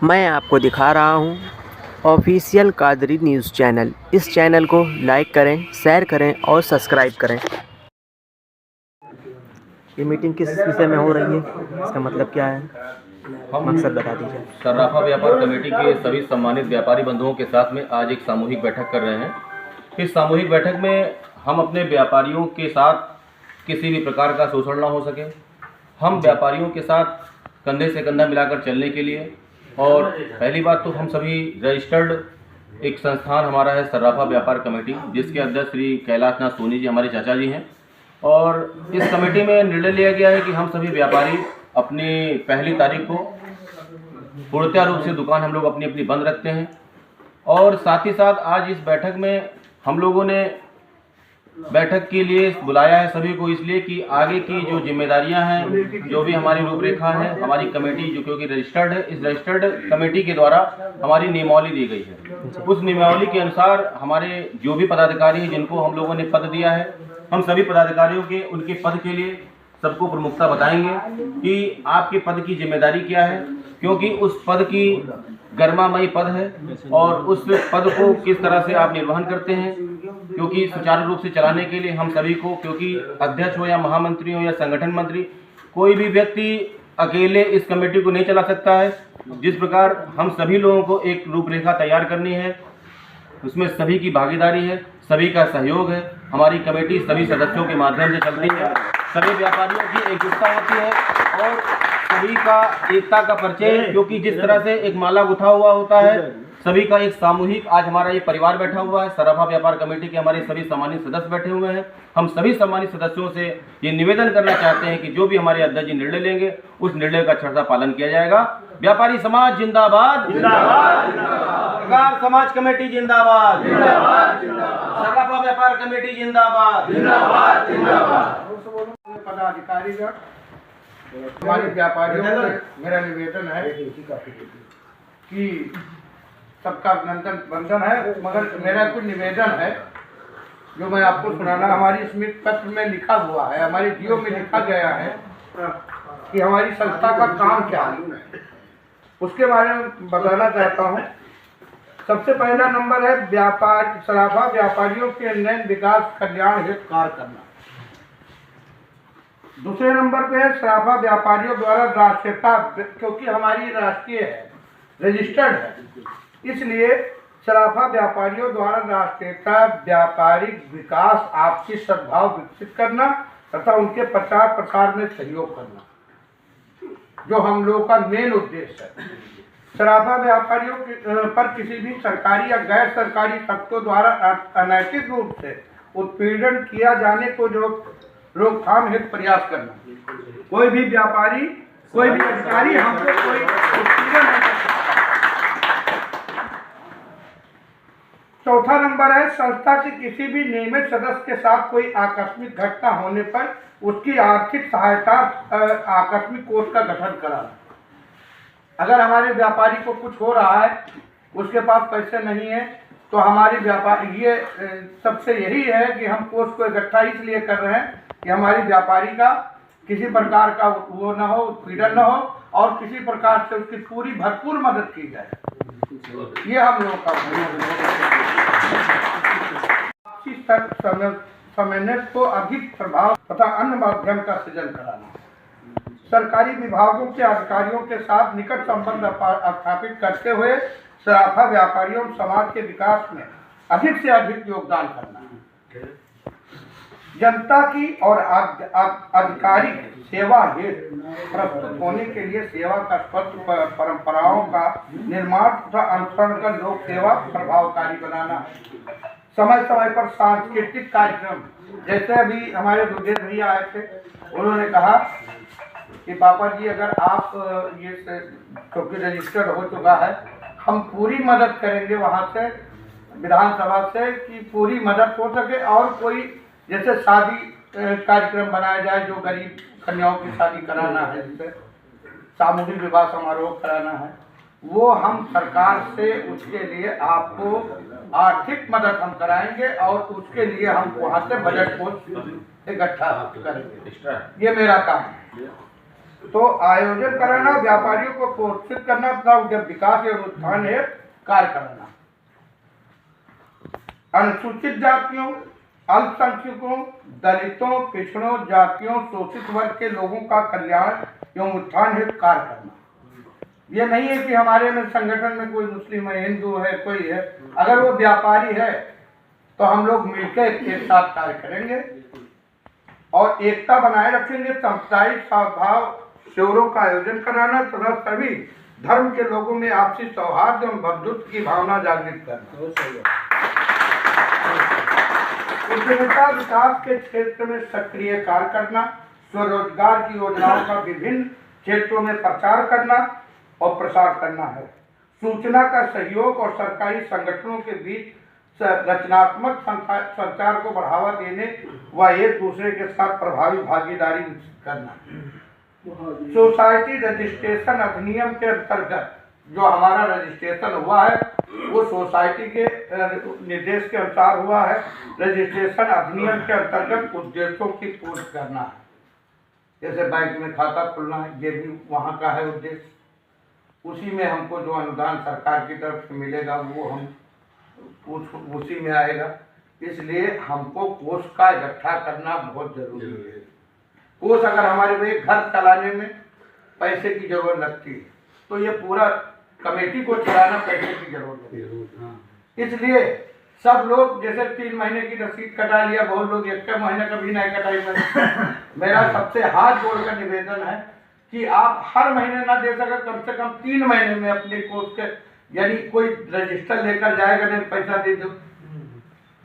मैं आपको दिखा रहा हूँ ऑफिशियल कादरी न्यूज़ चैनल। इस चैनल को लाइक करें, शेयर करें और सब्सक्राइब करें। ये मीटिंग किस विषय में हो रही है, इसका मतलब क्या है, मकसद बता दीजिए। सर्राफा व्यापार कमेटी के सभी सम्मानित व्यापारी बंधुओं के साथ में आज एक सामूहिक बैठक कर रहे हैं। इस सामूहिक बैठक में हम अपने व्यापारियों के साथ किसी भी प्रकार का शोषण ना हो सके, हम व्यापारियों के साथ कंधे से कंधा मिलाकर चलने के लिए, और पहली बात तो हम सभी रजिस्टर्ड एक संस्थान हमारा है सर्राफा व्यापार कमेटी, जिसके अध्यक्ष श्री कैलाशनाथ सोनी जी हमारे चाचा जी हैं। और इस कमेटी में निर्णय लिया गया है कि हम सभी व्यापारी अपनी पहली तारीख को पूर्णतः रूप से दुकान हम लोग अपनी अपनी बंद रखते हैं। और साथ ही साथ आज इस बैठक में हम लोगों ने बैठक के लिए बुलाया है सभी को, इसलिए कि आगे की जो जिम्मेदारियां हैं, जो भी हमारी रूपरेखा है, हमारी कमेटी जो क्योंकि रजिस्टर्ड है, इस रजिस्टर्ड कमेटी के द्वारा हमारी नियमावली दी गई है। उस नियमावली के अनुसार हमारे जो भी पदाधिकारी हैं जिनको हम लोगों ने पद दिया है, हम सभी पदाधिकारियों के उनके पद के लिए सबको प्रमुखता बताएंगे कि आपके पद की जिम्मेदारी क्या है, क्योंकि उस पद की गर्मामयी पद है और उस पद को किस तरह से आप निर्वहन करते हैं, क्योंकि सुचारू रूप से चलाने के लिए हम सभी को, क्योंकि अध्यक्ष हो या महामंत्री हो या संगठन मंत्री, कोई भी व्यक्ति अकेले इस कमेटी को नहीं चला सकता है। जिस प्रकार हम सभी लोगों को एक रूपरेखा तैयार करनी है, उसमें सभी की भागीदारी है, सभी का सहयोग है। हमारी कमेटी सभी सदस्यों के माध्यम से चलती है, सभी व्यापारियों की एकजुटता होती है और सभी का एकता का परिचय, क्योंकि जिस तरह से एक माला गुथा हुआ होता है, सभी का एक सामूहिक आज हमारा ये परिवार बैठा हुआ है। सर्राफा व्यापार कमेटी के हमारे सभी सम्मानित सदस्य बैठे हुए हैं। हम सभी सम्मानित सदस्यों से ये निवेदन करना चाहते हैं कि जो भी हमारे अध्यक्ष जी निर्णय लेंगे, उस निर्णय का अक्षरशः पालन किया जाएगा। व्यापारी समाज जिंदाबाद, सरकार समाज कमेटी जिंदाबाद, सर्राफा व्यापार कमेटी जिंदाबाद। पदाधिकारीगण, हमारे व्यापारियों को मेरा निवेदन है कि सबका अभिनंदन बंधन है, मगर मेरा कुछ निवेदन है जो मैं आपको सुनाना। हमारी स्मृति पत्र में लिखा हुआ है, हमारे जीओ में लिखा गया है कि हमारी संस्था का काम क्या है, उसके बारे में बताना चाहता हूँ। सबसे पहला नंबर है सर्राफा व्यापारियों के उन्नयन विकास कल्याण हेतु कार्य करना। दूसरे नंबर पे है सर्राफा व्यापारियों द्वारा राष्ट्रीयता, क्योंकि हमारी राष्ट्रीय है, रजिस्टर्ड है, इसलिए सर्राफा व्यापारियों द्वारा राष्ट्रीयता, व्यापारिक विकास, आपसी सद्भाव विकसित करना तथा उनके प्रचार प्रसार में सहयोग करना, जो हम लोगों का मेन उद्देश्य है। सर्राफा व्यापारियों पर किसी भी सरकारी या गैर सरकारी तत्वों द्वारा अनैतिक रूप से उत्पीड़न किया जाने को जो रोकथाम हेतु प्रयास करना। कोई भी व्यापारी, कोई भी अधिकारी हमको कोई उत्पीड़न नहीं कर सकता। चौथा नंबर है संस्था के किसी भी नियमित सदस्य के साथ कोई आकस्मिक घटना होने पर उसकी आर्थिक सहायता आकस्मिक कोष का गठन कराना। अगर हमारे व्यापारी को कुछ हो रहा है, उसके पास पैसे नहीं है, तो हमारी व्यापारी ये सबसे यही है कि हम कोष को इकट्ठा इसलिए कर रहे हैं कि हमारी व्यापारी का किसी प्रकार का वो न हो, उत्पीड़न न हो और किसी प्रकार से उसकी पूरी भरपूर मदद की जाए। ये हम लोगों का समन्वय को अधिक प्रभाव तथा अन्य माध्यम का सृजन कराना। सरकारी विभागों के अधिकारियों के साथ निकट संबंध स्थापित करते हुए सर्राफा व्यापारियों समाज के विकास में अधिक से अधिक योगदान करना। जनता की और आधिकारिक सेवा हेतु प्रस्तुत होने के लिए सेवा का स्पष्ट परंपराओं का निर्माण तथा अनुसरण कर लोक सेवा प्रभावकारी बनाना। समय समय पर सांस्कृतिक कार्यक्रम, जैसे अभी हमारे गुरुदेव भैया आए थे, उन्होंने कहा कि पापा जी अगर आप ये क्योंकि रजिस्टर्ड हो चुका है, हम पूरी मदद करेंगे वहाँ से विधानसभा से कि पूरी मदद हो सके, और कोई जैसे शादी कार्यक्रम बनाया जाए, जो गरीब कन्याओं की शादी कराना है, जैसे सामूहिक विवाह समारोह कराना है, वो हम सरकार से उसके लिए आपको आर्थिक मदद हम कराएंगे और उसके लिए हम वहाँ से बजट को इकट्ठा करेंगे। ये मेरा काम है। तो आयोजन कराना, व्यापारियों को प्रोत्साहित करना तथा उनके विकास एवं उत्थान हेतु कार्य कराना, अनुसूचित जातियों, अल्पसंख्यकों, दलितों, पिछड़ों, जातियों, शोषित वर्ग के लोगों का कल्याण एवं उत्थान हेतु कार्य करना। ये नहीं है कि हमारे में संगठन में कोई मुस्लिम है, हिंदू है, कोई है, अगर वो व्यापारी है तो हम लोग मिलकर एक साथ कार्य करेंगे और एकता बनाए रखेंगे। सामुदायिक सद्भाव शिविरों का आयोजन कराना तथा सभी धर्म के लोगों में आपसी सौहार्द एवं बंधुत्व की भावना जागृत करना। उद्यमिता विकास के क्षेत्र में सक्रिय कार्य करना, स्वरोजगार की योजनाओं का विभिन्न क्षेत्रों में प्रचार करना और प्रसार करना है। सूचना का सहयोग और सरकारी संगठनों के बीच रचनात्मक संचार को बढ़ावा देने व एक दूसरे के साथ प्रभावी भागीदारी विकसित करना। सोसाइटी रजिस्ट्रेशन अधिनियम के अंतर्गत जो हमारा रजिस्ट्रेशन हुआ है वो सोसाइटी के निर्देश के अनुसार हुआ है। रजिस्ट्रेशन अधिनियम के अंतर्गत उद्देश्यों की पूर्ति करना है, जैसे बैंक में खाता खुलना है, ये भी वहाँ का है उद्देश्य। उसी में हमको जो अनुदान सरकार की तरफ से मिलेगा वो हम उसी में आएगा। इसलिए हमको कोष का इकट्ठा करना बहुत जरूरी है। कोष अगर हमारे लिए घर चलाने में पैसे की जरूरत लगती है तो ये पूरा कमेटी को चलाना पैसे की जरूरत लगती है। इसलिए सब लोग जैसे 3 महीने की रसीद कटा लिया, बहुत लोग 1 महीने कभी नहीं कटाई। मेरा सबसे हाथ जोड़कर निवेदन है कि आप हर महीने ना दे सके, कम से कम 3 महीने में अपने कोष के, यानी कोई रजिस्टर लेकर जाएगा नहीं पैसा दे दो,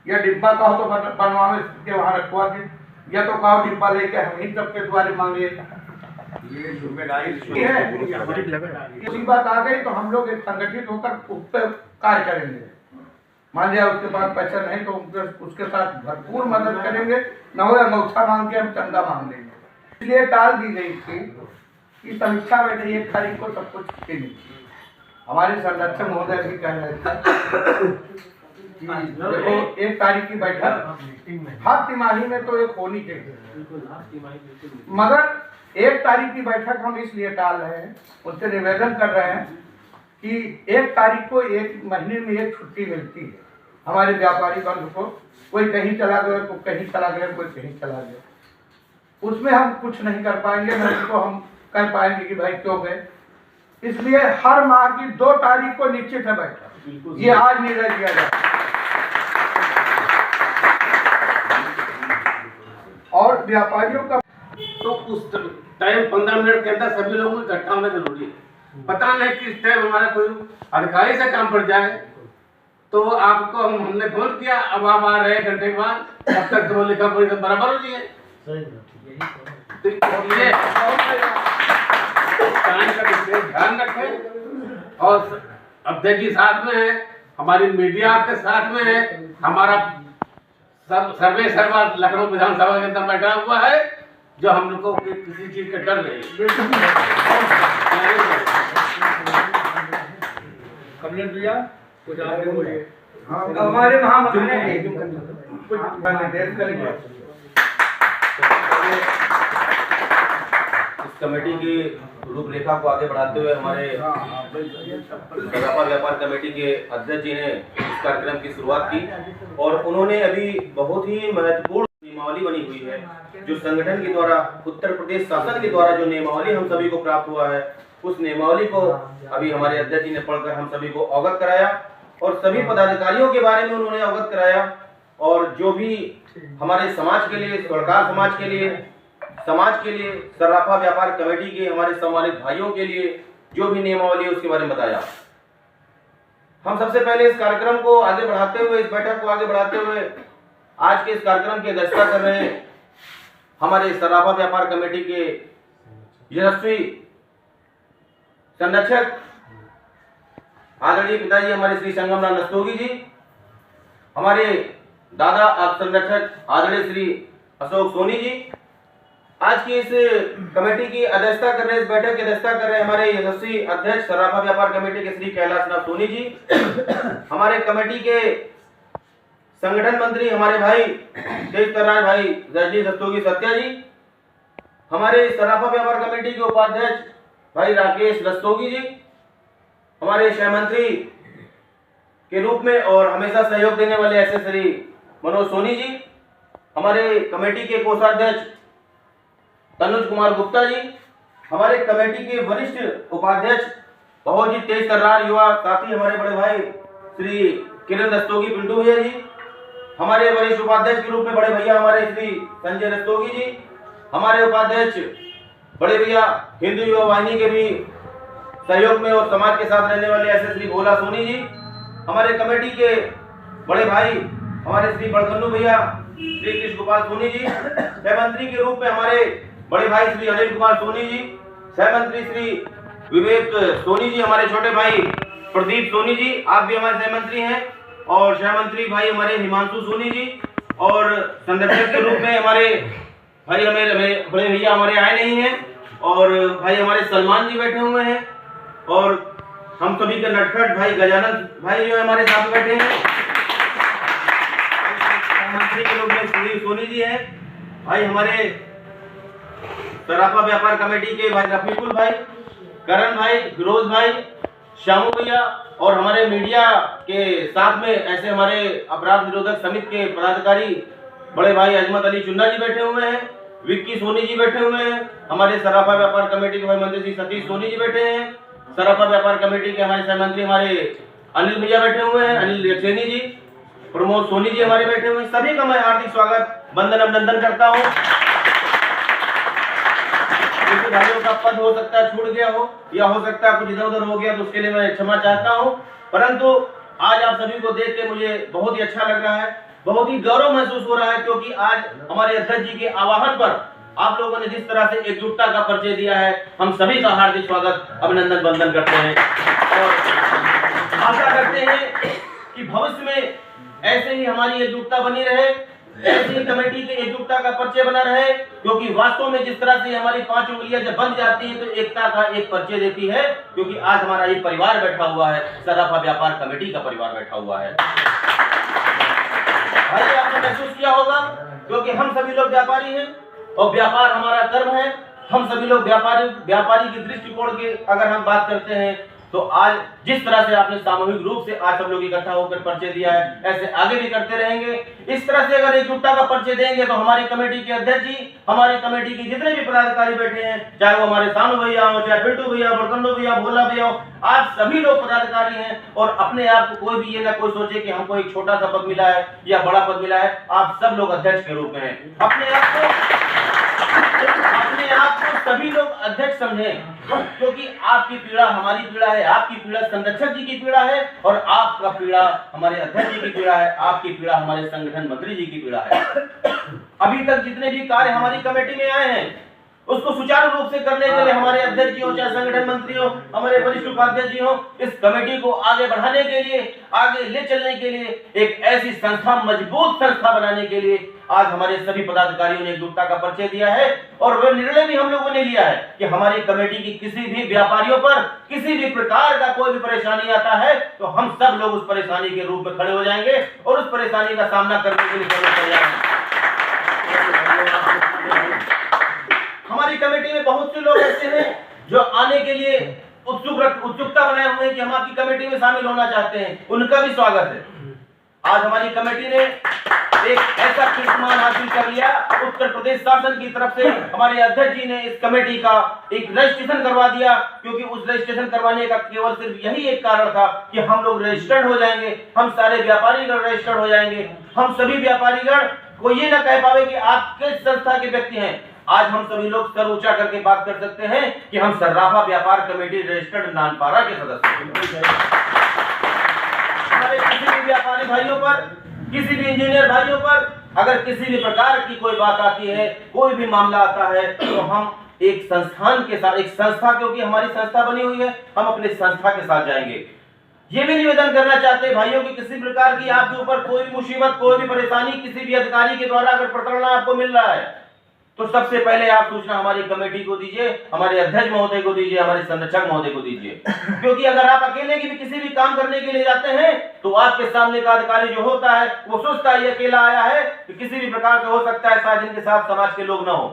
या डिब्बा कहो तो बनवावे के वहाँ रखवा दे, या तो कहो डिब्बा लेके हम ही सबके द्वारे मांगे। ये जिम्मेदारी किसी बात आ गई तो हम लोग एक संगठित होकर उस पर कार्य करेंगे। मान लिया उसके पास पैसा नहीं तो उसके साथ भरपूर मदद करेंगे, न हो अंगूठा मांग के हम चंदा मांग लेंगे। इसलिए टाल दी गई थी कि समीक्षा बैठे 1 तारीख को सब कुछ छुट्टी मिली। हमारे संरक्षक महोदय भी कह रहे थे कि देखो 1 तारीख की बैठक हर तिमाही में तो एक होनी चाहिए, मगर 1 तारीख की बैठक हम इसलिए टाल रहे हैं, उससे निवेदन कर रहे हैं कि 1 तारीख को 1 महीने में 1 छुट्टी मिलती है हमारे व्यापारी बंधु को। कोई कहीं चला गया, कोई कहीं चला गया, कोई कहीं चला गया, उसमें हम कुछ नहीं कर पाएंगे, न उसको हम कह पाएंगे कि भाई क्यों गए। इसलिए हर माह की 2 तारीख को निश्चित है बैठक, ये आज निर्णय किया जाए। और व्यापारियों का तो उस टाइम 15 मिनट के अंदर सभी लोगों को इकट्ठा होना जरूरी है। पता नहीं किस टाइम हमारा कोई अधिकारी से काम पड़ जाए तो आपको हमने फोन किया, अब आप आ रहे 1 घंटे के बाद, तब तक तो लिखा पड़ी सब बराबर हो जाए। तो ये टाइम का विशेष ध्यान रखें। और अध्यक्ष जी साथ में है, हमारी मीडिया आपके साथ में है, हमारा सर्वे सर्वा लखनऊ विधानसभा के अंदर बैठा हुआ है, जो हम लोग को किसी चीज का डर नहीं। कमलेश भैया कुछ आगे बोलिए। हमारे महामंत्री इस कमेटी की रूपरेखा को आगे बढ़ाते हुए हमारे सराफा व्यापार कमेटी के अध्यक्ष जी ने इस कार्यक्रम की शुरुआत की और उन्होंने अभी बहुत ही महत्वपूर्ण नियमावली बनी हुई है जो संगठन के द्वारा, उत्तर प्रदेश शासन के द्वारा जो नियमावली हम सभी को प्राप्त हुआ है, उस नियमावली को अभी हमारे अध्यक्ष जी ने पढ़कर हम सभी को अवगत कराया और सभी पदाधिकारियों के बारे में उन्होंने अवगत कराया। और जो भी हमारे समाज के लिए, सरकार समाज के लिए, समाज के लिए, सराफा व्यापार कमेटी के हमारे सम्मानित भाइयों के लिए जो भी नियमावली है उसके बारे में बताया। हम सबसे पहले इस कार्यक्रम को आगे बढ़ाते हुए, इस बैठक को आगे बढ़ाते हुए आज के इस कार्यक्रम की अध्यक्षता कर रहे हैं हमारे सराफा व्यापार कमेटी के यशस्वी संरक्षक आदरणीय पिताजी हमारे श्री संगमराम नस्तोगी जी, हमारे दादा संरक्षक आदरणीय श्री अशोक सोनी जी। आज की इस कमेटी की अध्यक्षता कर रहे, इस बैठक की अध्यक्षता कर रहे हमारे यशस्वी अध्यक्ष सराफा व्यापार कमेटी के श्री कैलाश नाथ सोनी जी, हमारे कमेटी के संगठन मंत्री हमारे भाई तेज तर्राज भाई रजनीश रस्तोगी सत्या जी, हमारे सराफा व्यापार कमेटी के उपाध्यक्ष भाई राकेश रस्तोगी जी, हमारे सह मंत्री के रूप में और हमेशा सहयोग देने वाले ऐसे श्री मनोज सोनी जी, हमारे कमेटी के कोषाध्यक्ष तनुज कुमार गुप्ता जी, हमारे कमेटी के वरिष्ठ उपाध्यक्ष बहुत ही तेज तर्रार युवा साथी हमारे बड़े भाई श्री किरण रस्तोगी पिंटू भैया जी, हमारे वरिष्ठ उपाध्यक्ष के रूप में बड़े भैया हमारे श्री संजय रस्तोगी जी, हमारे उपाध्यक्ष बड़े भैया हिंदू युवा वाहिनी के भी सहयोग में और समाज के साथ रहने वाले ऐसे श्री भोला सोनी जी, हमारे कमेटी के बड़े भाई हमारे श्री बड़कन्नू भैया श्री कृष्ण गोपाल सोनी जी, सह मंत्री के रूप में हमारे बड़े भाई श्री अनिल कुमार सोनी जी, सह मंत्री श्री विवेक सोनी जी, हमारे छोटे भाई प्रदीप सोनी जी, आप भी हमारे सह मंत्री हैं, और सह मंत्री भाई हमारे हिमांशु सोनी जी, और संरक्षक के रूप में हमारे भाई हमें बड़े भैया हमारे आए नहीं हैं, और भाई हमारे सलमान जी बैठे हुए हैं, और हम सभी के नटखट भाई गजानन भाई जो हमारे साथ बैठे हैं, मंत्री के रूप में श्री सोनी जी हैं, भाई हमारे सराफा व्यापार कमेटी के भाई रफीकुल भाई, करण भाई, फिरोज भाई, श्यामू भैया, और हमारे मीडिया के साथ में ऐसे हमारे अपराध निरोधक समिति के पदाधिकारी बड़े भाई अजमत अली चुन्ना जी बैठे हुए हैं, विक्की सोनी जी बैठे हुए हैं, हमारे सराफा व्यापार कमेटी के भाई मंत्री श्री सतीश सोनी जी बैठे हैं, सराफा व्यापार कमेटी के हमारे सह मंत्री हमारे अनिल भैया बैठे हुए हैं, अनिल यक्षेनी जी, प्रमोद सोनी जी हमारे बैठे हुए हैं, सभी का मैं हार्दिक स्वागत वंदन अभिनंदन करता हूँ। भाइयों का पद हो सकता है छूट गया हो या हो सकता है कुछ इधर उधर हो गया, तो उसके लिए मैं क्षमा चाहता हूं, परंतु आज आप सभी को देख के मुझे बहुत ही अच्छा लग रहा है, बहुत ही गौरव महसूस हो रहा है, क्योंकि आज हमारे अध्यक्ष जी के आह्वान पर आप लोगों ने जिस तरह से एकजुटता का परिचय दिया है, हम सभी का हार्दिक स्वागत अभिनंदन वंदन करते हैं और आशा करते हैं कि भविष्य में ऐसे ही हमारी एकजुटता बनी रहे, ऐसी ही कमेटी की एकजुटता का परिचय बना रहे, क्योंकि वास्तव में जिस तरह से हमारी 5 उंगलियां जब बन जाती है तो एकता का एक परिचय देती है, क्योंकि आज हमारा एक परिवार बैठा हुआ है, सराफा व्यापार कमेटी का परिवार बैठा हुआ है। भाई आपने महसूस किया होगा, क्योंकि हम सभी लोग व्यापारी हैं और व्यापार हमारा कर्म है, हम सभी लोग व्यापारी की दृष्टिकोण की अगर हम बात करते हैं तो आज जिस तरह से आपने सामूहिक रूप से आज सब लोग इकट्ठा होकर परिचय दिया है, ऐसे आगे भी करते रहेंगे। इस तरह से अगर एकजुटता का परिचय देंगे तो हमारी कमेटी के अध्यक्ष जी, हमारी कमेटी के जितने भी पदाधिकारी बैठे हैं, चाहे वो हमारे सानू भैया हो, चाहे पिंटू भैया, बड़कन्नू भैया, भोला भैया हो, आप सभी लोग पदाधिकारी हैं और अपने आप को कोई भी ये ना कोई सोचे कि हमको एक छोटा सा पद मिला है या बड़ा पद मिला है, आप सब लोग अध्यक्ष के रूप में हैं। अपने आप को सभी लोग अध्यक्ष समझें, क्योंकि आपकी पीड़ा हमारी पीड़ा है, आपकी पीड़ा संरक्षक जी की पीड़ा है और आपका पीड़ा हमारे अध्यक्ष जी की पीड़ा है, आपकी पीड़ा हमारे संगठन मंत्री जी की पीड़ा है। अभी तक जितने भी कार्य हमारी कमेटी में आए हैं उसको सुचारू रूप से करने के लिए हमारे अध्यक्ष जी हो, चाहे संगठन मंत्री हो, हमारे वरिष्ठ उपाध्यक्ष जी हो, इस कमेटी को आगे बढ़ाने के लिए, आगे ले चलने के लिए, एक ऐसी संस्था, मजबूत संस्था बनाने के लिए आज हमारे सभी पदाधिकारियों ने एकजुटता का परिचय दिया है और वह निर्णय भी हम लोगों ने लिया है कि हमारी कमेटी की किसी भी व्यापारियों पर किसी भी प्रकार का कोई भी परेशानी आता है तो हम सब लोग उस परेशानी के रूप में खड़े हो जाएंगे और उस परेशानी का सामना करने के लिए तैयार हैं। हमारी कमेटी में बहुत से लोग ऐसे हैं जो आने के लिए उत्सुकता बनाए हुए हैं कि हम आपकी कमेटी में शामिल होना चाहते हैं, उनका भी स्वागत है। आज हमारी कमेटी ने एक ऐसा कीर्तिमान हासिल कर लिया, उत्तर प्रदेश शासन की तरफ से हमारे अध्यक्ष जी ने इस कमेटी का एक रजिस्ट्रेशन करवा दिया, क्योंकि उस रजिस्ट्रेशन करवाने का केवल सिर्फ यही एक कारण था कि हम लोग रजिस्टर्ड हो जाएंगे, हम सारे व्यापारीगण रजिस्टर्ड हो जाएंगे, हम सभी व्यापारीगण को ये ना कह पावे कि आप किस संस्था के व्यक्ति हैं। आज हम सभी लोग सर ऊंचा करके बात कर सकते हैं कि हम सराफा व्यापार कमेटी रजिस्टर्ड नानपारा के सदस्य हैं। हमारे किसी भी व्यापारी भाइयों पर, किसी भी इंजीनियर भाइयों पर अगर किसी भी प्रकार की कोई बात आती है, कोई भी मामला आता है, तो हम एक संस्थान के साथ, एक संस्था, क्योंकि हमारी संस्था बनी हुई है, हम अपने संस्था के साथ जाएंगे। ये भी निवेदन करना चाहते हैं भाइयों कि किसी प्रकार की आपके ऊपर कोई भी मुसीबत, कोई भी परेशानी किसी भी अधिकारी के द्वारा अगर प्रताड़ना आपको मिल रहा है तो सबसे पहले आप सूचना हमारी कमेटी को दीजिए, हमारे अध्यक्ष महोदय को दीजिए, हमारे संरक्षक महोदय को दीजिए। क्योंकि अगर आप अकेले की भी किसी भी काम करने के लिए जाते हैं तो आपके सामने का अधिकारी जो होता है वो सोचता है ये अकेला आया है कि किसी भी प्रकार से हो सकता है शायद इनके साथ समाज के लोग ना हो,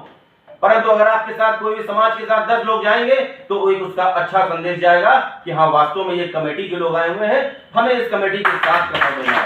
परंतु अगर आपके साथ कोई भी समाज के साथ 10 लोग जाएंगे तो एक उसका अच्छा संदेश जाएगा कि हाँ वास्तव में ये कमेटी के लोग आए हुए हैं, हमें इस कमेटी के साथ करना होगा।